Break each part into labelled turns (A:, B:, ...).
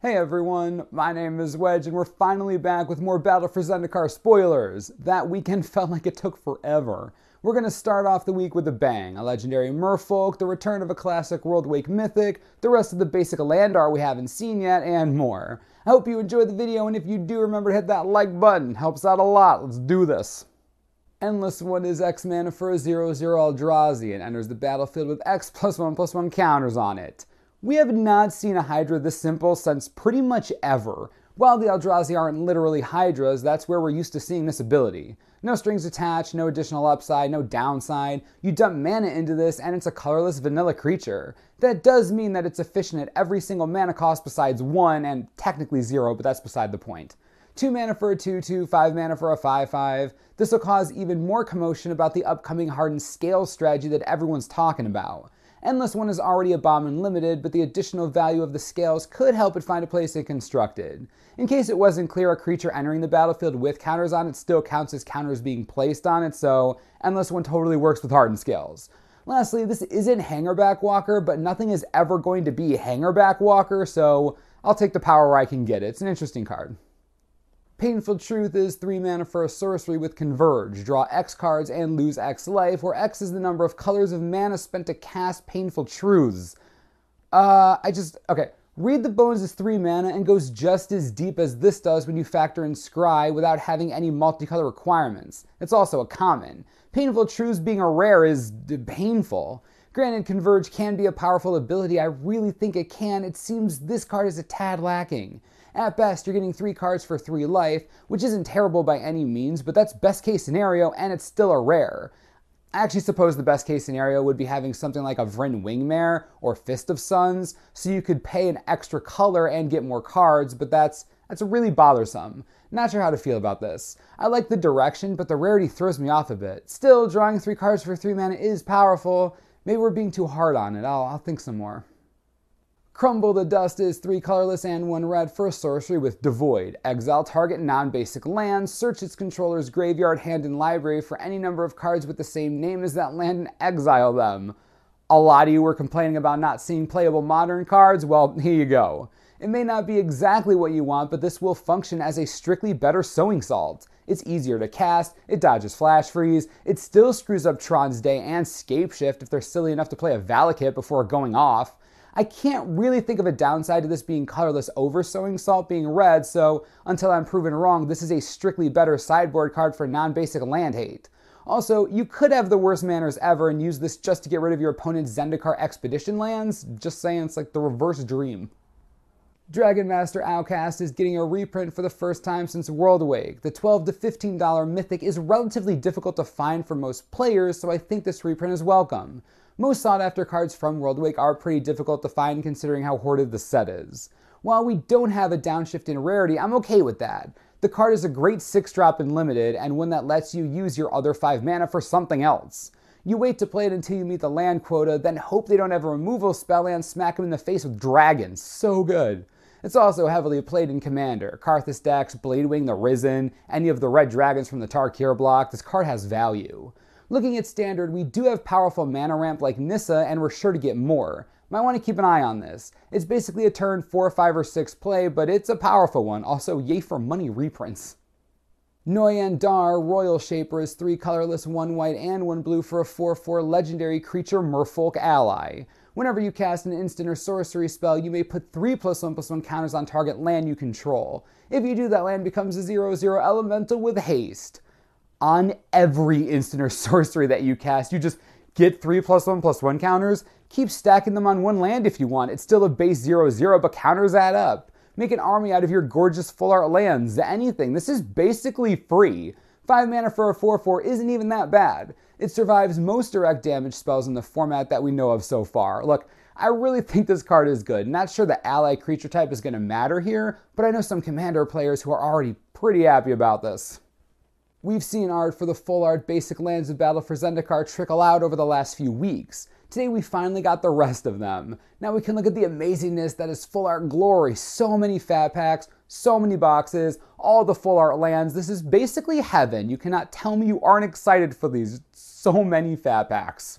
A: Hey everyone, my name is Wedge and we're finally back with more Battle for Zendikar spoilers. That weekend felt like it took forever. We're going to start off the week with a bang, a legendary merfolk, the return of a classic Worldwake mythic, the rest of the basic land art we haven't seen yet, and more. I hope you enjoyed the video, and if you do, remember to hit that like button, helps out a lot. Let's do this. Endless One is X mana for a 0/0 Eldrazi and enters the battlefield with X+1/+1 counters on it. We have not seen a Hydra this simple since pretty much ever. While the Eldrazi aren't literally Hydras, that's where we're used to seeing this ability. No strings attached, no additional upside, no downside. You dump mana into this and it's a colorless vanilla creature. That does mean that it's efficient at every single mana cost besides 1 and technically 0, but that's beside the point. 2 mana for a 2/2, 5 mana for a 5/5. This will cause even more commotion about the upcoming Hardened Scale strategy that everyone's talking about. Endless One is already a bomb and limited, but the additional value of the scales could help it find a place in Constructed. In case it wasn't clear, a creature entering the battlefield with counters on it still counts as counters being placed on it, so Endless One totally works with Hardened Scales. Lastly, this isn't Hangar Backwalker, but nothing is ever going to be Hangar Backwalker, so I'll take the power where I can get it. It's an interesting card. Painful Truth is 3 mana for a sorcery with Converge. Draw X cards and lose X life, where X is the number of colors of mana spent to cast Painful Truths. Read the Bones is 3 mana and goes just as deep as this does when you factor in Scry without having any multicolor requirements. It's also a common. Painful Truths being a rare is painful. Granted, Converge can be a powerful ability. I really think it can. It seems this card is a tad lacking. At best, you're getting 3 cards for 3 life, which isn't terrible by any means, but that's best case scenario and it's still a rare. I actually suppose the best case scenario would be having something like a Vryn Wingmare or Fist of Suns, so you could pay an extra color and get more cards, but that's really bothersome. Not sure how to feel about this. I like the direction, but the rarity throws me off a bit. Still, drawing 3 cards for 3 mana is powerful. Maybe we're being too hard on it. I'll think some more. Crumble the Dust is 3 colorless and 1 red for a sorcery with Devoid. Exile target non-basic land, search its controller's graveyard, hand, and library for any number of cards with the same name as that land and exile them. A lot of you were complaining about not seeing playable modern cards. Well, here you go. It may not be exactly what you want, but this will function as a strictly better Sowing Salt. It's easier to cast, it dodges Flash Freeze, it still screws up Tron's Day and Scapeshift if they're silly enough to play a Valakut before going off. I can't really think of a downside to this being colorless over Sowing Salt being red, so until I'm proven wrong, this is a strictly better sideboard card for non-basic land hate. Also, you could have the worst manners ever and use this just to get rid of your opponent's Zendikar Expedition lands. Just saying, it's like the reverse dream. Dragonmaster Outcast is getting a reprint for the first time since Worldwake. The $12 to $15 mythic is relatively difficult to find for most players, so I think this reprint is welcome. Most sought-after cards from Worldwake are pretty difficult to find considering how hoarded the set is. While we don't have a downshift in rarity, I'm okay with that. The card is a great 6-drop in limited, and one that lets you use your other 5 mana for something else. You wait to play it until you meet the land quota, then hope they don't have a removal spell and smack them in the face with dragons. So good. It's also heavily played in Commander. Karthus decks, Bladewing the Risen, any of the red dragons from the Tarkir block, this card has value. Looking at Standard, we do have powerful mana ramp like Nissa, and we're sure to get more. Might want to keep an eye on this. It's basically a turn 4, 5, or 6 play, but it's a powerful one. Also, yay for money reprints. Noyan Roil Shaper is 3 colorless, 1 white, and 1 blue for a 4/4 legendary creature merfolk ally. Whenever you cast an instant or sorcery spell, you may put 3+1/+1 counters on target land you control. If you do, that land becomes a 0/0 elemental with haste. On every instant or sorcery that you cast, you just get 3+1/+1 counters. Keep stacking them on one land if you want. It's still a base 0/0, but counters add up. Make an army out of your gorgeous full art lands. Anything. This is basically free. 5 mana for a 4/4 isn't even that bad. It survives most direct damage spells in the format that we know of so far. Look, I really think this card is good. Not sure the ally creature type is going to matter here, but I know some Commander players who are already pretty happy about this. We've seen art for the full art basic lands of Battle for Zendikar trickle out over the last few weeks. Today we finally got the rest of them. Now we can look at the amazingness that is full art glory. So many fat packs, so many boxes, all the full art lands. This is basically heaven. You cannot tell me you aren't excited for these. So many fat packs.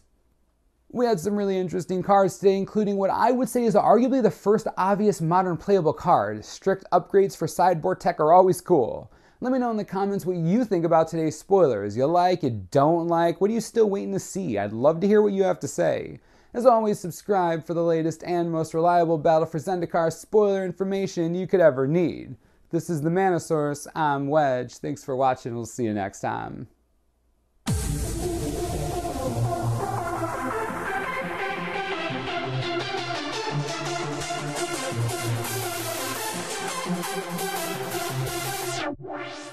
A: We had some really interesting cards today, including what I would say is arguably the first obvious modern playable card. Strict upgrades for sideboard tech are always cool. Let me know in the comments what you think about today's spoilers. You like, you don't like, what are you still waiting to see? I'd love to hear what you have to say. As always, subscribe for the latest and most reliable Battle for Zendikar spoiler information you could ever need. This is the Mana Source. I'm Wedge. Thanks for watching. We'll see you next time.
B: What?